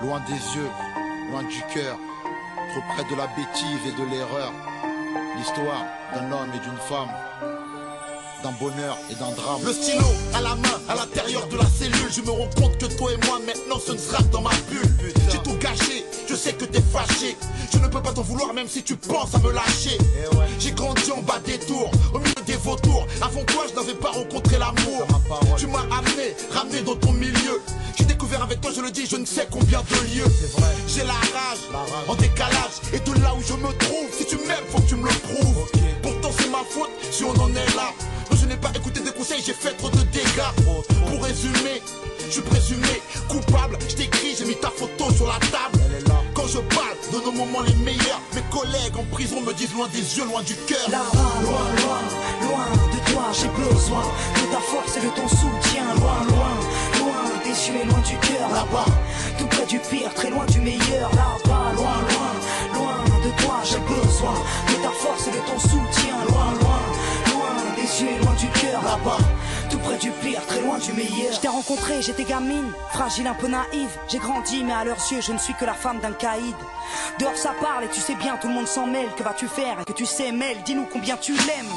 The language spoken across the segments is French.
loin des yeux, loin du cœur, trop près de la bêtise et de l'erreur. L'histoire d'un homme et d'une femme, d'un bonheur et d'un drame. Le stylo à la main, à l'intérieur de la cellule. Je me rends compte que toi et moi maintenant ce ne sera que dans ma bulle. J'ai tout gâché, je sais que t'es fâché. Je ne peux pas t'en vouloir même si tu penses à me lâcher. J'ai grandi en bas des tours, au milieu des vautours. Avant toi je n'avais pas rencontré l'amour. Tu m'as ramené dans ton milieu. J'ai découvert avec toi, je le dis, je ne sais combien de lieux. J'ai la rage, en décalage. Et de là où je me trouve, si tu m'aimes, faut que tu me le prouves. Pourtant c'est ma faute si on en est là. Non, je n'ai pas écouté des conseils, j'ai fait trop de dégâts. Pour résumer, je suis présumé coupable. Je t'écris, j'ai mis ta photo sur la table. Quand je parle de nos moments les meilleurs, mes collègues en prison me disent loin des yeux, loin du cœur. Là-bas, loin, loin, loin de toi, j'ai besoin de ta force et de ton soutien. Loin, loin, loin des yeux et loin du cœur. Là-bas, tout près du pire, très loin du meilleur. Là-bas, loin, loin, loin de toi, j'ai besoin de ta force et de ton soutien. Loin, loin, loin des yeux et loin du cœur. Là-bas, tout près du pire, très loin du meilleur. Je t'ai rencontré, j'étais gamine, fragile, un peu naïve. J'ai grandi, mais à leurs yeux, je ne suis que la femme d'un caïd. Dehors ça parle et tu sais bien, tout le monde s'en mêle. Que vas-tu faire et que tu sais, mêle, dis-nous combien tu l'aimes.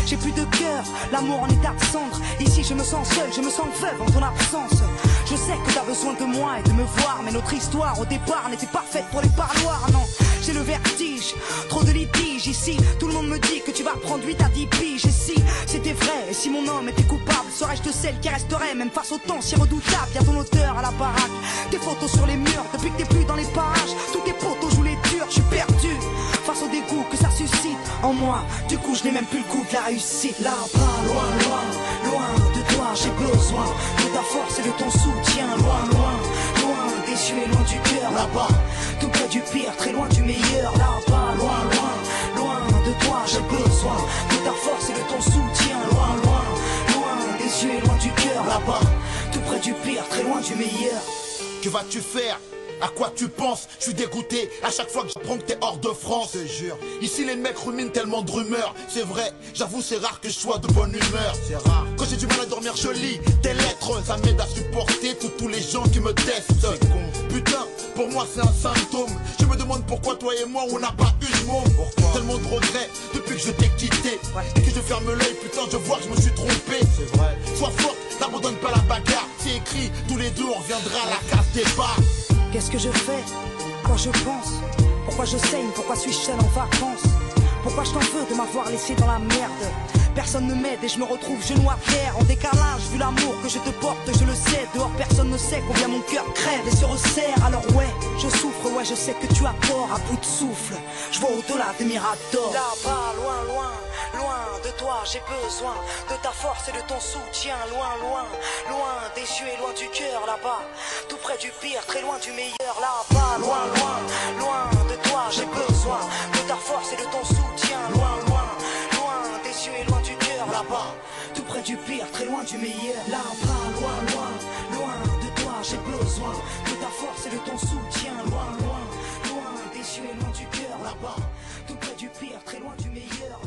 J'ai plus de cœur, l'amour en état de cendre. Ici je me sens seul, je me sens veuve en ton absence. Je sais que t'as besoin de moi et de me voir, mais notre histoire au départ n'était pas faite pour les parloirs, non. J'ai le vertige, trop de litiges ici. Tout le monde me dit que tu vas prendre 8 à 10 piges. Et si c'était vrai, et si mon homme était coupable, serais-je de celle qui resterait même face au temps si redoutable. Y'a ton odeur à la baraque, tes photos sur les murs. Depuis que t'es plus dans les parages, tous tes potos jouent les durs. Je suis perdu face au dégoût que ça suscite en moi. Du coup je n'ai même plus le goût de la réussite. Là-bas, loin, loin, loin de toi, j'ai besoin de ta force et de ton soutien. Loin, loin, loin des yeux et loin du cœur. Là-bas, tout près du pire, très loin du meilleur. Là-bas, loin, loin, loin de toi, j'ai besoin de ta force et de ton soutien. Loin, loin, loin des yeux et loin du cœur. Là-bas, tout près du pire, très loin du meilleur. Que vas-tu faire? À quoi tu penses? Je suis dégoûté à chaque fois que j'apprends que t'es hors de France. Je te jure. Ici les mecs ruminent tellement de rumeurs. C'est vrai, j'avoue c'est rare que je sois de bonne humeur. C'est rare. Quand j'ai du mal à dormir je lis tes lettres. Ça m'aide à supporter tous les gens qui me testent. C'est con. Putain, pour moi c'est un symptôme. Je me demande pourquoi toi et moi on n'a pas eu de môme. Pourquoi? Tellement de regrets depuis que je t'ai quitté. Et que je ferme l'œil, putain je vois que je me suis trompé. C'est vrai. Sois forte, n'abandonne pas la bagarre. C'est écrit, tous les deux on reviendra à la case départ. Qu'est-ce que je fais? Quoi je pense? Pourquoi je saigne? Pourquoi suis-je seul en vacances? Pourquoi je t'en veux de m'avoir laissé dans la merde? Personne ne m'aide et je me retrouve genou à terre. En décalage, vu l'amour que je te porte, je le sais. Dehors personne ne sait combien mon cœur crève et se resserre. Alors ouais, je souffre, ouais je sais que tu as tort. À bout de souffle, je vois au-delà des miradors. Là-bas, loin, loin, loin de toi, j'ai besoin de ta force et de ton soutien. Loin, loin, loin des yeux et loin du cœur. Là-bas, tout près du pire, très loin du meilleur. Là-bas, loin, loin, loin de toi, j'ai besoin de ta force et de ton soutien. Loin, loin, loin des yeux et loin du cœur. Là-bas, tout près du pire, très loin du meilleur. Là-bas, loin, loin, loin de toi, j'ai besoin de ta force et de ton soutien. Loin, loin, loin des yeux et loin du cœur. Là-bas, tout près du pire, très loin du meilleur.